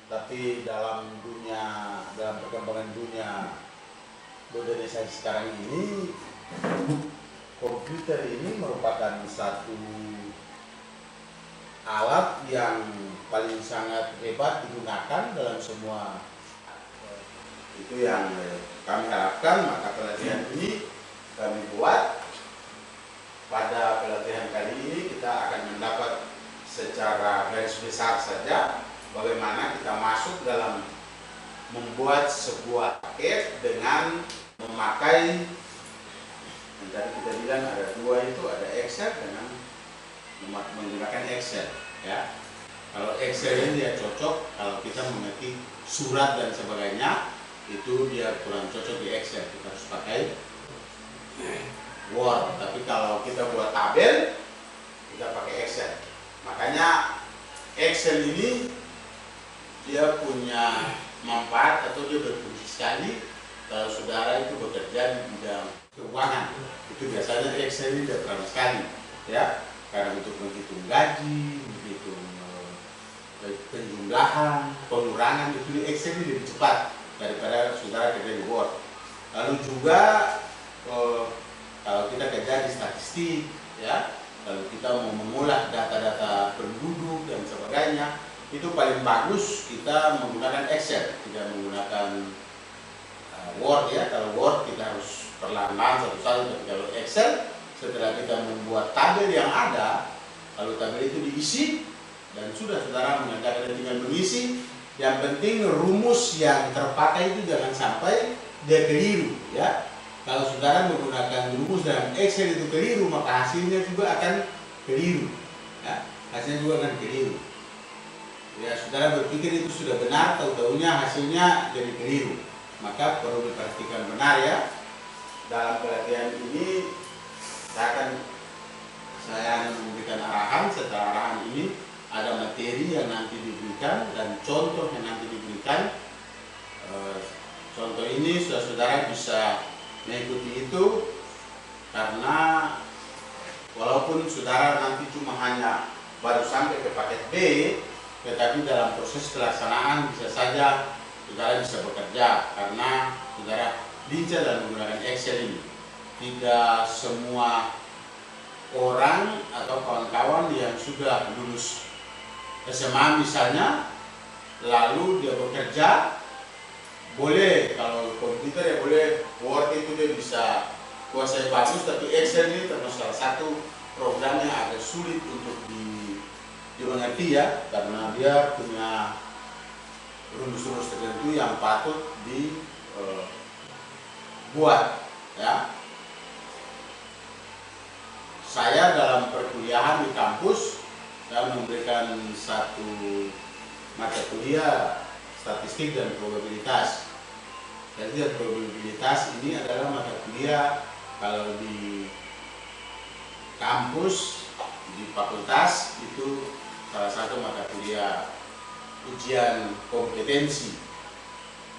Tapi dalam perkembangan dunia modernisasi sekarang ini, komputer ini merupakan satu alat yang paling sangat hebat digunakan dalam semua. Itu yang kami harapkan. Maka pelatihan ini kami buat. Pada pelatihan kali ini kita akan mendapat secara garis besar saja bagaimana kita masuk dalam membuat sebuah paket dengan memakai, yang tadi kita bilang ada dua, itu ada Excel dengan menggunakan Excel, ya. Kalau Excel ini dia cocok kalau kita mengetik surat dan sebagainya, itu dia kurang cocok di Excel, kita harus pakai Word. Tapi kalau kita buat tabel, kita pakai Excel. Makanya Excel ini dia punya manfaat atau dia berfungsi sekali kalau saudara itu bekerja di bidang keuangan. Itu biasanya Excel ini tidak terlalu sekali, ya, karena untuk menghitung gaji, menghitung penjumlahan, pengurangan, itu di Excel ini lebih cepat daripada saudara kerja di Word. Lalu juga kalau kita kerja di statistik, ya, kalau kita mau mengolah data-data penduduk dan sebagainya, itu paling bagus kita menggunakan Excel, tidak menggunakan Word, ya. Kalau Word kita harus perlahan-lahan satu-satu, tapi kalau Excel, setelah kita membuat tabel yang ada, lalu tabel itu diisi dan sudah saudara mengerjakan, tinggal mengisi. Yang penting rumus yang terpakai itu jangan sampai dia keliru, ya. Kalau saudara menggunakan rumus dalam Excel itu keliru, maka hasilnya juga akan keliru, ya. Hasilnya juga akan keliru. Ya, saudara berpikir itu sudah benar, tahu-tahunya hasilnya jadi keliru. Maka perlu diperhatikan benar, ya. Dalam pelatihan ini saya akan memberikan arahan. Setelah arahan ini ada materi yang nanti diberikan dan contoh yang nanti diberikan. Contoh ini saudara bisa mengikuti itu, karena walaupun saudara nanti cuma hanya baru sampai ke paket B, tetapi dalam proses pelaksanaan bisa saja saudara bisa bekerja karena saudara lincah dalam menggunakan Excel ini. Tidak semua orang atau kawan-kawan yang sudah lulus SMA misalnya, lalu dia bekerja, boleh kalau komputer ya boleh, Word itu dia bisa kuasai bagus, tapi Excel ini termasuk salah satu program yang agak sulit untuk dimengerti, ya, karena dia punya rumus-rumus tertentu yang patut dibuat, ya. Saya dalam perkuliahan di kampus, saya memberikan satu mata kuliah statistik dan probabilitas. Jadi probabilitas ini adalah mata kuliah kalau di kampus, di fakultas, itu salah satu mata kuliah ujian kompetensi.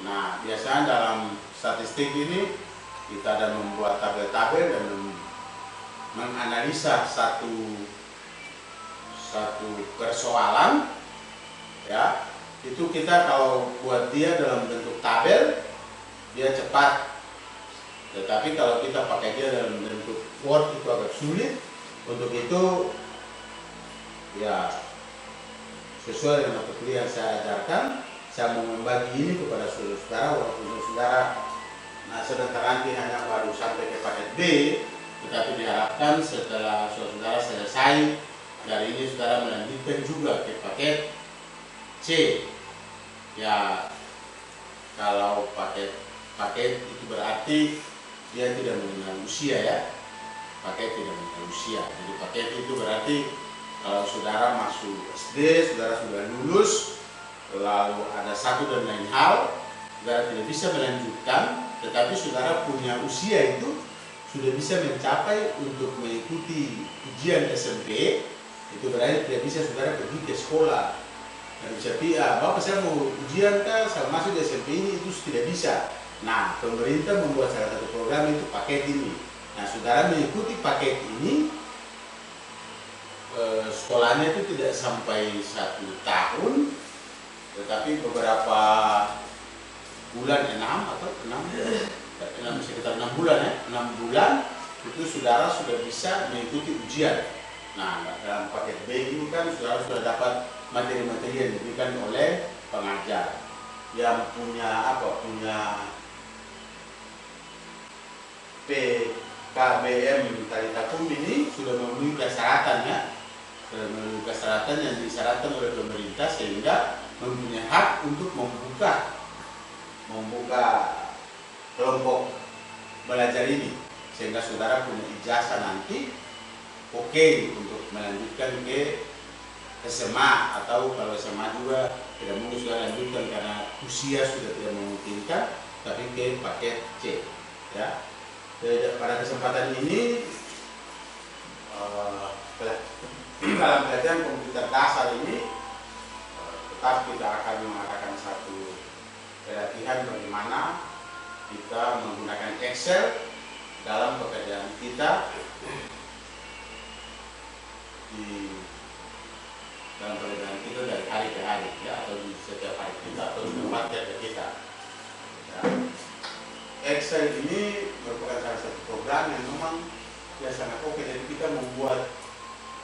Nah, biasanya dalam statistik ini kita ada membuat tabel-tabel dan menganalisa satu persoalan, ya. Itu kita kalau buat dia dalam bentuk tabel, dia cepat. Tetapi kalau kita pakai dia dalam bentuk Word itu agak sulit. Untuk itu, ya, sesuai dengan mata kuliah yang saya ajarkan, saya mau membagi ini kepada saudara-saudara, walaupun saudara sebentar nanti hanya baru sampai ke paket B, tetapi diharapkan setelah saudara selesai dari ini, saudara melanjutkan juga ke paket C. Ya, kalau paket itu berarti dia tidak mengenal usia, ya. Paket tidak mengenal usia. Jadi paket itu berarti kalau saudara masuk SD, saudara sudah lulus, lalu ada satu dan lain hal, saudara tidak bisa melanjutkan, tetapi saudara punya usia itu sudah bisa mencapai untuk mengikuti ujian SMP, itu berarti tidak bisa saudara pergi ke sekolah. Dan bisa Bapak saya mau ujian kan, saya masuk di SMP ini, itu tidak bisa. Nah, pemerintah membuat salah satu program itu paket ini. Nah, saudara mengikuti paket ini, sekolahnya itu tidak sampai 1 tahun, Tetapi beberapa bulan, 6 sekitar 6 bulan ya, 6 bulan itu saudara sudah bisa mengikuti ujian. Nah, dalam paket B ini kan saudara sudah dapat materi-materi yang diberikan oleh pengajar yang punya PKBM Talitakum ini sudah memenuhi persyaratan ya, sudah memenuhi persyaratan yang disyaratkan oleh pemerintah sehingga mempunyai hak untuk membuka kelompok belajar ini, sehingga saudara punya ijazah nanti oke untuk melanjutkan ke SMA, atau kalau SMA juga tidak mungkin sudah lanjutkan karena usia sudah tidak memungkinkan, tapi ke paket C ya. Pada kesempatan ini dalam pelajaran komputer dasar ini tetap kita akan mengadakan satu pelatihan bagaimana kita menggunakan Excel dalam pekerjaan kita dari hari ke hari ya, atau di setiap hari kita atau di tempat kerja kita ya. Excel ini merupakan salah satu program yang memang ya sangat oke, jadi kita membuat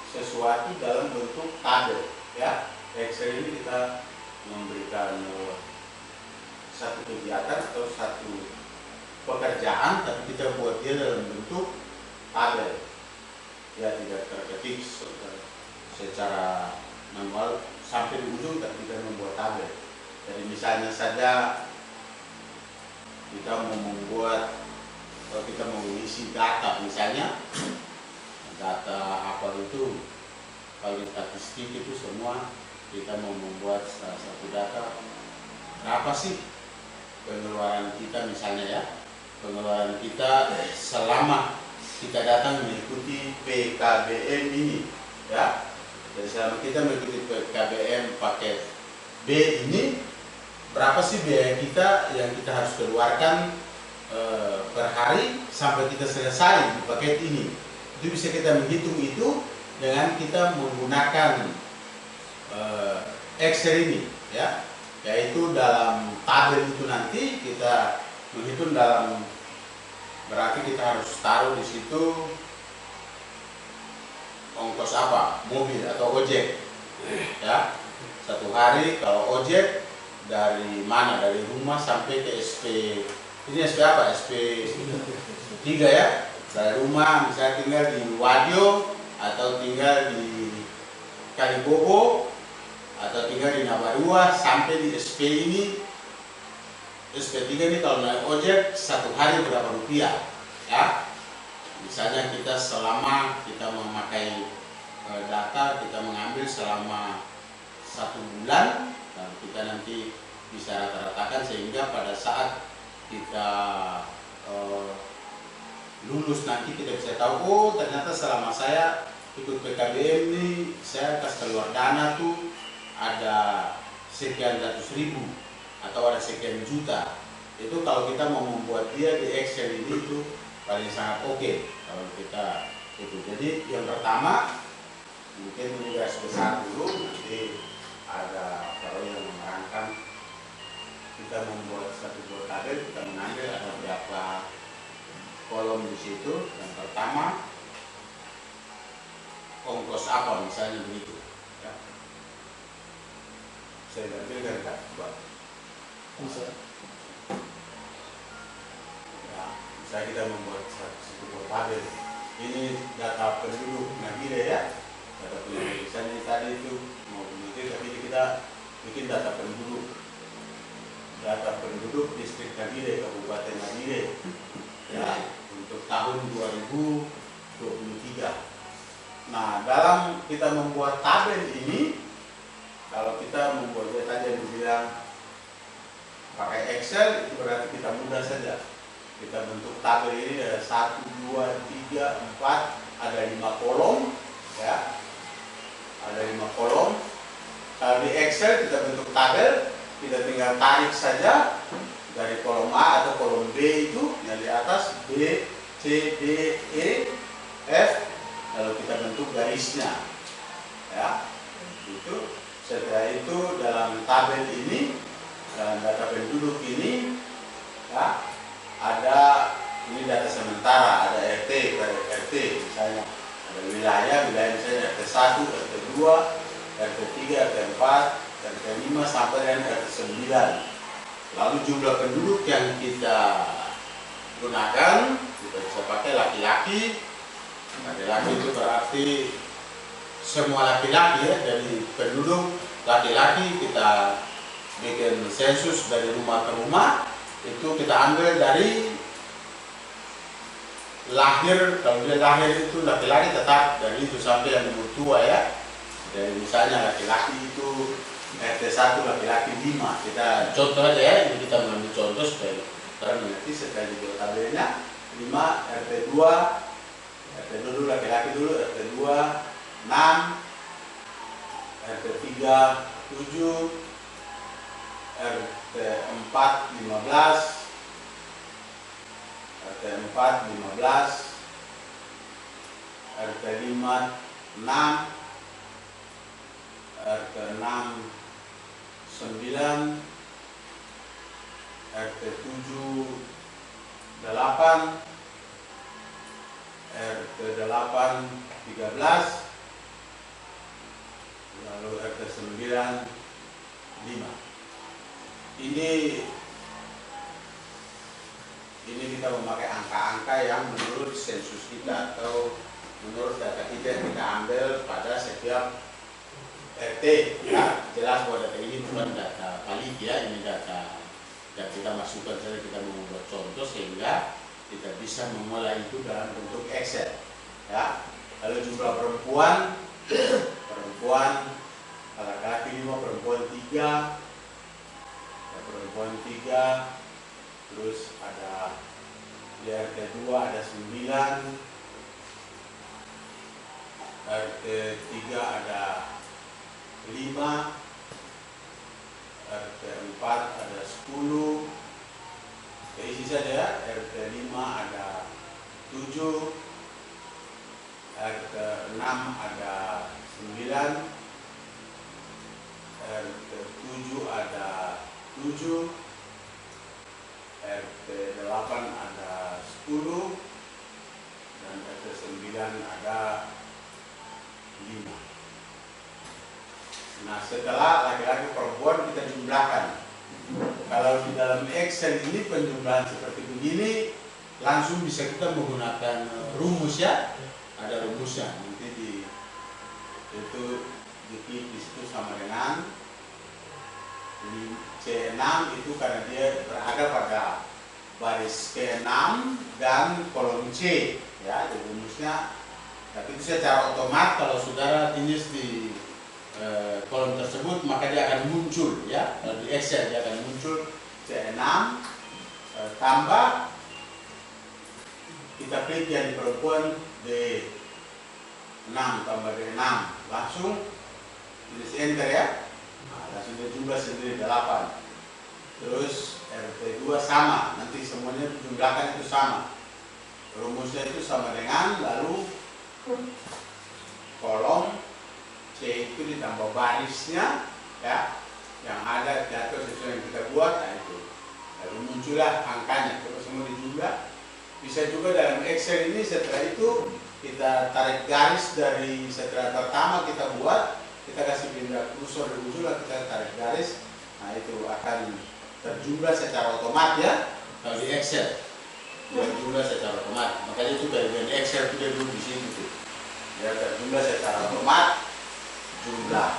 sesuatu dalam bentuk tabel ya. Excel ini kita memberikan satu kegiatan atau satu pekerjaan, tapi kita buat dia dalam bentuk tabel ya, tidak terketik secara manual sampai di ujung, tapi kita membuat tabel. Jadi misalnya saja kita mau membuat, kalau kita mau mengisi data misalnya, data apa itu, kalau di statistik itu semua kita mau membuat salah satu data, berapa sih pengeluaran kita misalnya ya, pengeluaran kita selama kita datang mengikuti PKBM ini ya. Jadi selama kita mengikuti PKBM paket B ini, berapa sih biaya kita yang kita harus keluarkan per hari sampai kita selesai di paket ini. Itu bisa kita menghitung itu dengan kita menggunakan Excel ini ya, yaitu dalam tabel itu nanti kita menghitung dalam, berarti kita harus taruh di situ ongkos apa, mobil atau ojek ya. Satu hari kalau ojek dari mana, dari rumah sampai ke SP, ini SP apa, SP 3 ya, dari rumah misalnya tinggal di Wadio atau tinggal di Kalibobo atau tinggal di Nabarua sampai di SP ini, SP 3 ini kalau naik ojek satu hari berapa rupiah ya. Misalnya kita selama kita memakai data, kita mengambil selama 1 bulan, dan kita nanti bisa rata-ratakan sehingga pada saat kita lulus nanti kita bisa tahu, oh ternyata selama saya ikut PKBM ini saya kasih keluar dana tuh ada sekian ratus ribu atau ada sekian juta. Itu kalau kita mau membuat dia di Excel ini itu paling sangat oke kalau kita itu. Jadi yang pertama mungkin ini garis besar dulu, nanti ada kalau yang menerangkan kita membuat satu buah tabel, kita mengambil ada berapa kolom di situ. Yang pertama ongkos apa misalnya begitu ya. Saya ambil kan coba bisa ya, misalnya kita membuat satu buah tabel, ini data penduduk Nabire ya, data penduduk misalnya tadi itu mau begitu, tapi kita bikin data penduduk distrik Nabire, Kabupaten Nabire ya, untuk tahun 2023. Nah, dalam kita membuat tabel ini, kalau kita membuatnya tadi yang dibilang pakai Excel, itu berarti kita mudah saja. Kita bentuk tabel ini ada 1, 2, 3, 4, ada 5 kolom ya, ada 5 kolom. Kalau di Excel kita bentuk tabel, kita tinggal tarik saja dari kolom A atau kolom B itu yang di atas, B, C, D, E, F, lalu kita bentuk garisnya ya, itu Setelah itu dalam tabel ini, dalam data penduduk ini, ya, ada ini data sementara, ada RT per RT misalnya, ada wilayah misalnya RT 1, RT 2, RT 3, RT 4, RT 5 sampai dengan RT 9. Lalu jumlah penduduk yang kita gunakan, kita bisa pakai laki-laki. Laki-laki itu berarti semua laki-laki ya, dari penduduk laki-laki kita bikin sensus dari rumah ke rumah, itu kita ambil dari lahir. Kalau dia lahir itu laki-laki tetap dari itu sampai yang umur tua ya. Dari misalnya laki-laki itu RT 1 laki-laki 5. Kita contoh aja ya, ini kita mengambil contoh supaya orang mengerti. Setelah dibuat tabelnya 5, RT 2, RT dulu laki-laki dulu, RT 2 6, RT 3 7, RT 4 15, RT 4 15, RT 5 6, RT 6 9, RT 7 8, RT 8 13, lalu RT 9 5. Ini kita memakai angka-angka yang menurut sensus kita atau menurut data kita yang kita ambil pada setiap RT ya. Jelas bahwa data ini bukan data valid ya, ini data yang kita masukkan saja, kita membuat contoh sehingga kita bisa memulai itu dalam bentuk Excel ya. Lalu jumlah perempuan laki-laki 5, perempuan 3, perempuan 3, terus ada di RT 2 ada 9, RT 3 ada 5, RT 4 ada 10, isi saja. RT 5 ada 7, RT 6 ada 9, RT 7 ada 7, RT 8 ada 10, dan RT 9 ada 5. Nah, setelah laki-laki perempuan kita jumlahkan. Kalau di dalam Excel ini penjumlahan seperti begini langsung bisa kita menggunakan rumus ya. Ada rumusnya nanti itu diklik di situ sama dengan C6 itu karena dia berada pada baris ke-6 dan kolom C ya. Jadi rumusnya, tapi itu secara otomatis kalau saudara tulis di kolom tersebut maka dia akan muncul ya. Kalau di Excel dia akan muncul C6 tambah kita klik yang di perempuan D6 tambah D6, langsung tulis enter ya. Nah, langsung dijumlah sendiri 8. Terus RT 2 sama, nanti semuanya dijumlahkan itu sama. Rumusnya itu sama dengan, lalu kolom C itu ditambah barisnya ya, yang ada di atas sesuai yang kita buat. Nah itu lalu muncullah angkanya, terus semua dijumlah. Bisa juga dalam Excel ini setelah itu kita tarik garis dari setelah pertama kita buat, kita kasih pindah kursor di ujung, kita tarik garis. Nah itu akan terjumlah secara otomatis ya. Kalau di Excel terjumlah secara otomatis, makanya itu bagian Excel itu dia dulu di sini tuh. Ya terjumlah secara otomatis jumlah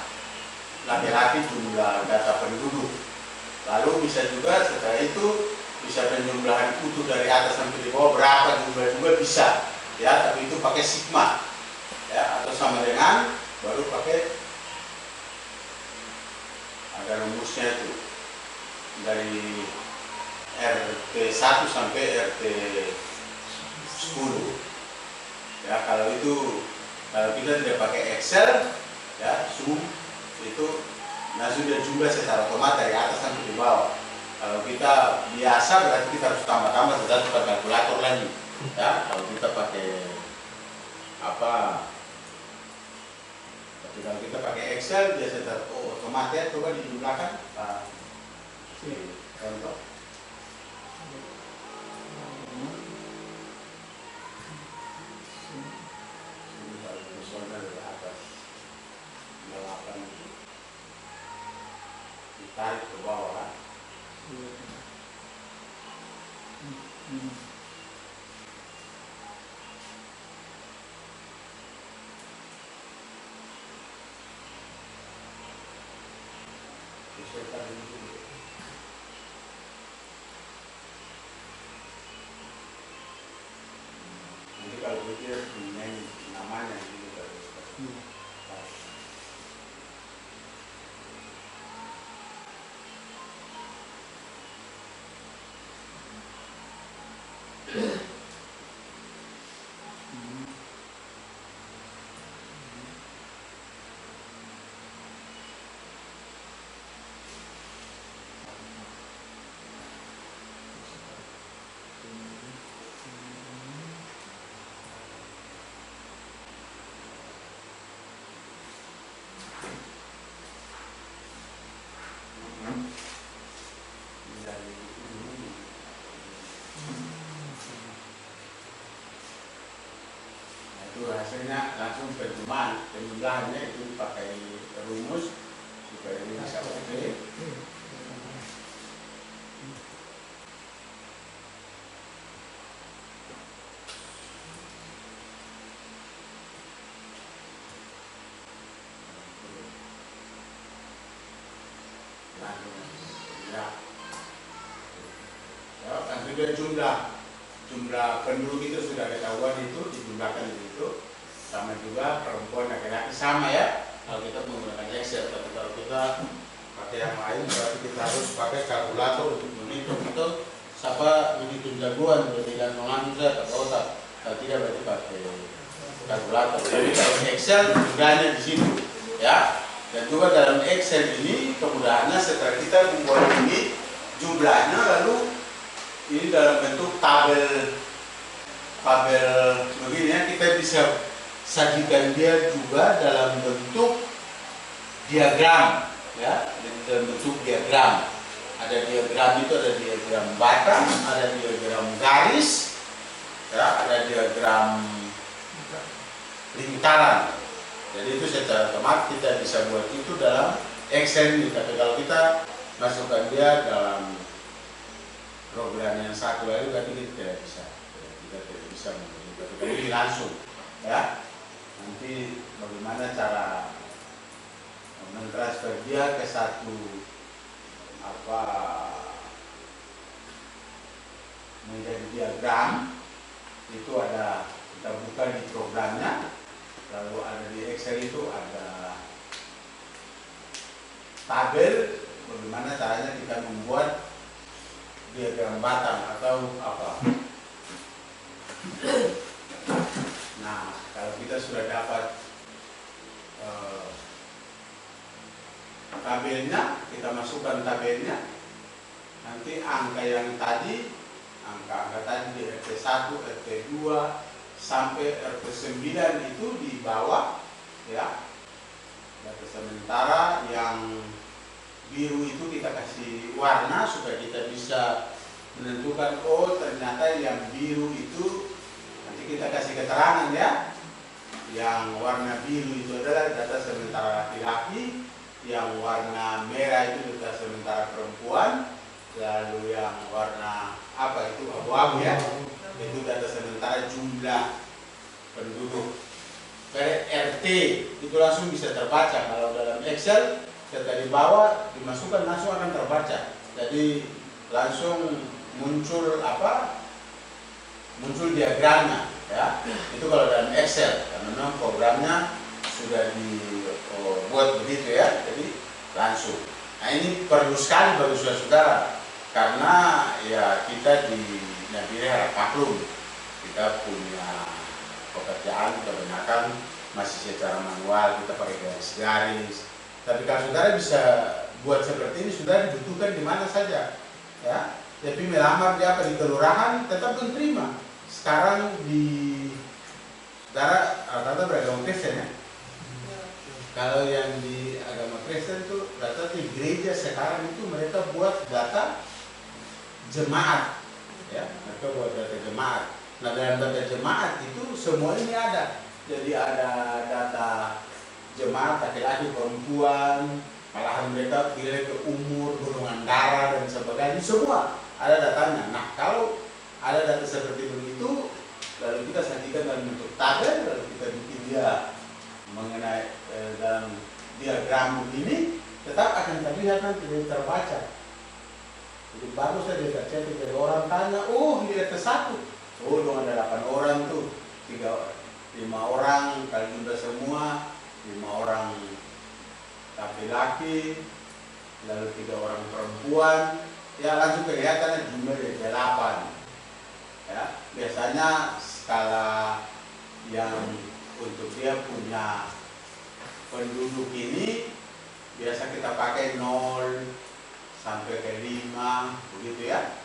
laki-laki, jumlah data penduduk. Lalu bisa juga setelah itu bisa penjumlahan utuh dari atas sampai di bawah berapa jumlah juga bisa ya, tapi itu pakai sigma ya, atau sama dengan baru pakai ada rumusnya itu dari RT 1 sampai RT 10 ya. Kalau kita tidak pakai Excel ya, zoom itu nah sudah jumlah secara otomatis dari atas sampai di bawah. Kalau kita biasa berarti kita harus tambah-tambah satu kalkulator lagi ya. Kalau kita pakai Tapi kalau kita pakai Excel biasa otomatis coba dijumlahkan. Contoh. Tarik ke bawah. Nanti kalau pikir namanya gitu terus. Itu hasilnya langsung penjumlahannya itu pakai rumus supaya ini bisa oke. Langsung dia jumlah penduduk itu sudah ketahuan, itu dijumlahkan itu sama juga perempuan laki-laki sama ya kalau kita menggunakan Excel. Tapi kalau kita pakai yang lain berarti kita harus pakai kalkulator untuk menghitung itu siapa menghitung jagoan dengan mengambil atau otak. Kalau tidak berarti pakai kalkulator. Jadi kalau Excel mudahnya di situ ya. Dan juga dalam Excel ini kemudahannya setelah kita membuat ini jumlahnya, lalu ini dalam bentuk tabel begini ya, kita bisa sajikan dia juga dalam bentuk diagram ya, dalam bentuk diagram. Ada diagram itu, ada diagram batang, ada diagram garis ya, ada diagram lingkaran. Jadi itu secara otomatis kita bisa buat itu dalam Excel ini. Tapi kalau kita masukkan dia dalam program yang satu lagi berarti kita tidak bisa membuat ini langsung ya. Nanti bagaimana cara mentransfer dia ke satu menjadi diagram, itu ada kita buka di programnya, lalu ada di Excel itu ada tabel bagaimana caranya kita membuat diagram batang atau apa. Nah, kalau kita sudah dapat tabelnya, kita masukkan tabelnya. Nanti angka yang tadi, angka tadi di RT1, RT2 sampai RT9 itu di bawah ya. Data sementara yang biru itu kita kasih warna supaya kita bisa menentukan, oh ternyata yang biru itu nanti kita kasih keterangan ya. Yang warna biru itu adalah data sementara laki-laki, yang warna merah itu data sementara perempuan, lalu yang warna apa itu abu-abu ya, itu data sementara jumlah penduduk. RT itu langsung bisa terbaca. Kalau dalam Excel setelah di bawah dimasukkan langsung akan terbaca. Jadi langsung muncul muncul diagramnya ya. Itu kalau dalam Excel, karena memang programnya sudah dibuat begitu ya. Jadi langsung. Nah ini perlu sekali bagi saudara-saudara, karena ya kita di Nabire harap maklum, kita punya pekerjaan kebanyakan masih secara manual, kita pakai garis-garis. Tapi kalau saudara bisa buat seperti ini, saudara dibutuhkan di mana saja ya. Tapi melamar di kelurahan tetap menerima. Sekarang di saudara rata-rata beragama Kristen ya. Kalau yang di agama Kristen itu data di gereja sekarang itu mereka buat data jemaat, ya, mereka buat data jemaat. Nah dalam data jemaat itu semua ini ada. Jadi ada data jemaat laki-laki, perempuan, malahan mereka pilih ke umur, golongan darah dan sebagainya, semua ada datanya. Nah kalau ada data seperti begitu, lalu kita sajikan dalam bentuk tabel, lalu kita bikin dia mengenai dalam diagram begini, tetap akan terlihat nanti dari terbaca. Jadi bagus saja tercetak, jadi orang tanya, oh di RT 1, oh dong ada 8 orang tuh, 5 orang kalau sudah semua, 5 orang laki-laki, lalu 3 orang perempuan, ya langsung kelihatan jumlah dari 8. Ya, biasanya skala yang untuk dia punya penduduk ini biasa kita pakai 0 sampai ke 5 begitu ya,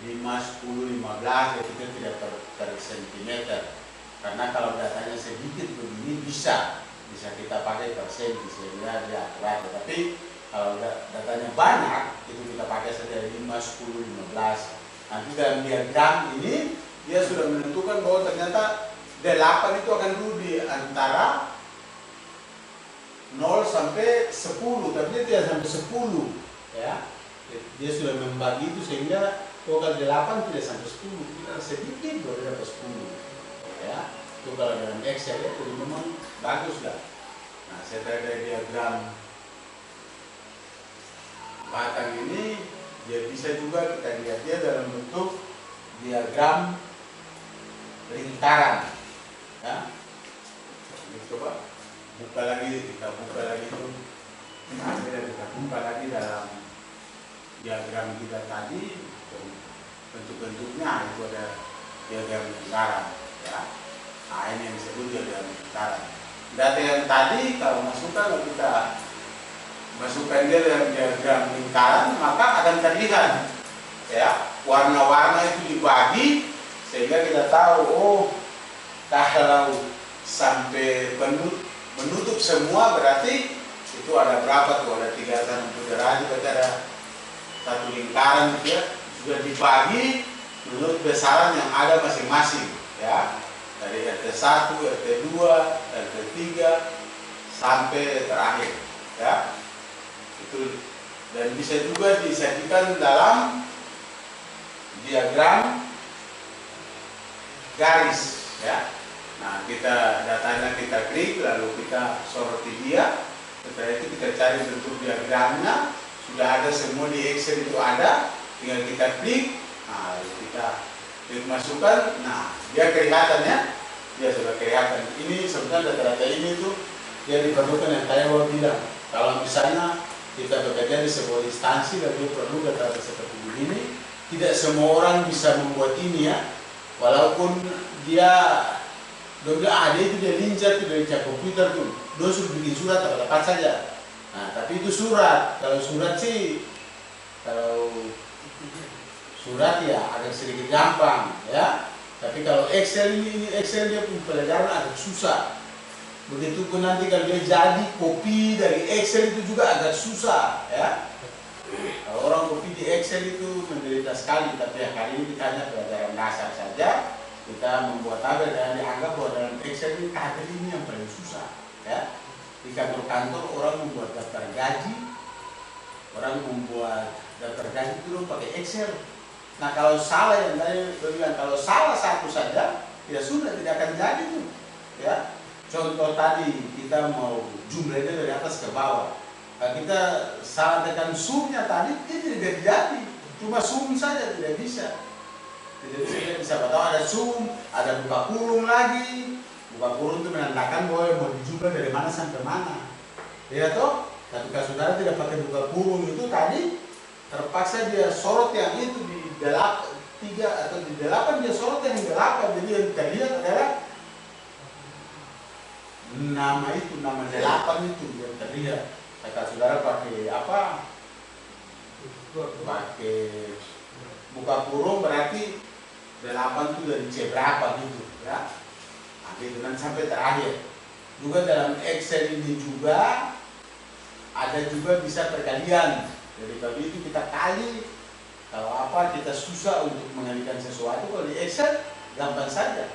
5, 10, 15 itu tidak per sentimeter, karena kalau datanya sedikit begini bisa kita pakai per senti sehingga dia akurat. Tapi kalau datanya banyak itu kita pakai saja 5, 10, 15. Nanti dalam diagram ini dia sudah menentukan bahwa ternyata 8 itu akan duduk di antara 0 sampai 10, tapi dia tidak sampai 10, ya. Dia sudah membagi itu sehingga kalau 8 tidak sampai 10, kita sedikit baru dapat 10, ya. Itu kalau dalam Excel ya, jadi memang bagus lah. Nah, setelah dari diagram batang ini, dia bisa juga kita lihat dia dalam bentuk diagram lingkaran, ya. Ini coba buka lagi, kita buka lagi itu, kita buka lagi dalam diagram kita tadi, bentuk-bentuknya itu ada diagram lingkaran, ya. Nah ini yang disebut diagram lingkaran. Data yang tadi kalau kita masukkan dia dalam diagram lingkaran, maka akan terlihat, ya, warna-warna itu dibagi sehingga kita tahu, oh kalau sampai menutup semua berarti itu ada berapa tuh, ada 360 derajat, berarti ada satu lingkaran gitu ya, sudah dibagi menurut besaran yang ada masing-masing, ya, dari RT 1, RT 2, RT 3 sampai terakhir, ya. Itu dan bisa juga disajikan dalam diagram garis, ya. Nah, datanya kita klik, lalu kita soroti dia. Setelah itu kita cari bentuk diagramnya, sudah ada semua di Excel itu ada, tinggal kita klik. Nah, lalu kita klik masukkan. Nah, dia kelihatannya, dia sudah kelihatan. Ini sebenarnya data-data ini tuh dia diperlukan yang saya mau bilang. Kalau misalnya kita bekerja di sebuah instansi dan dia perlu data-data seperti begini, tidak semua orang bisa membuat ini, ya. Walaupun dia bilang, dia itu dia lincah tuh dari komputer tuh, dia suruh bikin surat apa saja. Nah, tapi itu surat. Kalau surat ya agak sedikit gampang, ya. Tapi kalau Excel ini Excel dia punya pelajaran agak susah. Begitu pun nanti kalau dia jadi copy dari Excel itu juga agak susah, ya. Kalau orang copy di Excel itu menderita sekali, tapi ya kali ini kita hanya pelajaran dasar saja. Kita membuat tabel dan dianggap bahwa dalam Excel ini tabel ini yang paling susah, ya. Di kantor-kantor orang membuat daftar gaji, orang membuat daftar gaji itu pakai Excel. Nah kalau salah yang tadi bilang, kalau salah satu saja, ya sudah tidak akan jadi tuh, ya. Contoh tadi kita mau jumlahnya dari atas ke bawah, nah, kita salah tekan sumnya tadi, itu tidak jadi, cuma sum saja tidak bisa. Tidak bisa, tahu ada sum, ada buka kurung lagi. Buka kurung itu menandakan bahwa mau dijumlah dari mana sampai mana, ya toh. Tapi kalau saudara tidak pakai buka kurung itu tadi, terpaksa dia sorot yang itu di 3 atau di 8, dia sorot yang 8. Jadi yang terlihat adalah nama 8 itu yang terlihat. Kalau saudara pakai apa? Pakai buka kurung berarti 8 itu dari C berapa gitu, ya. Nah, itu nanti sampai terakhir. Juga dalam Excel ini juga ada juga bisa perkalian. Jadi kalau itu kita kali, kalau apa kita susah untuk mengalihkan sesuatu, kalau di Excel gampang saja.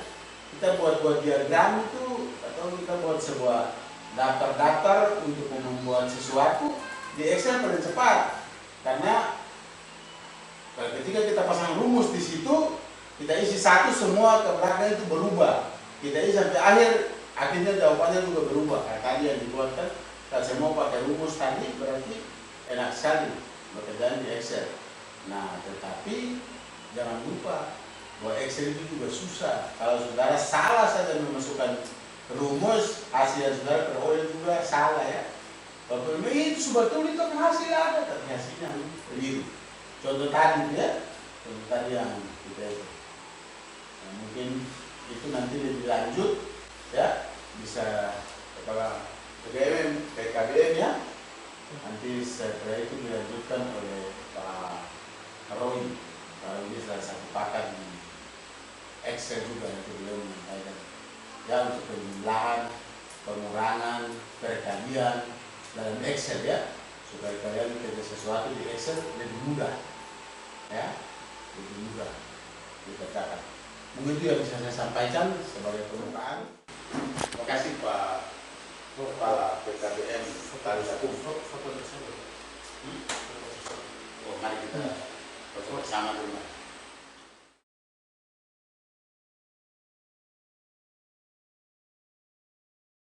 Kita buat diagram itu, atau kita buat sebuah daftar-daftar untuk membuat sesuatu di Excel paling cepat. Karena ketika kita pasang rumus di situ, kita isi satu semua ke belakang itu berubah. Kita isi sampai akhir, akhirnya jawabannya juga berubah. Kayak tadi yang dibuatkan, kalau semua pakai rumus tadi berarti enak sekali bekerjaan di Excel. Nah, tetapi jangan lupa bahwa Excel itu juga susah. Kalau saudara salah saja memasukkan rumus, hasil yang saudara peroleh juga salah ya. Kalau itu sebetulnya itu hasil ada, tapi hasilnya keliru. Contoh tadi ya, contoh tadi yang kita itu. Nah, mungkin itu nanti lebih lanjut ya, bisa kepala PKBM ya. Nanti setelah itu dilanjutkan oleh Pak Roy. Kalau ini salah satu pakar di Excel juga yang beliau menyampaikan. Ya, untuk penjumlahan, pengurangan, perkalian dalam Excel ya, supaya kalian kerja sesuatu di Excel lebih mudah ya, lebih mudah dikerjakan. Mungkin itu yang bisa saya sampaikan sebagai pembukaan. Terima kasih Pak Kepala PKBM Kali Satu. Oh, mari kita foto bersama dulu.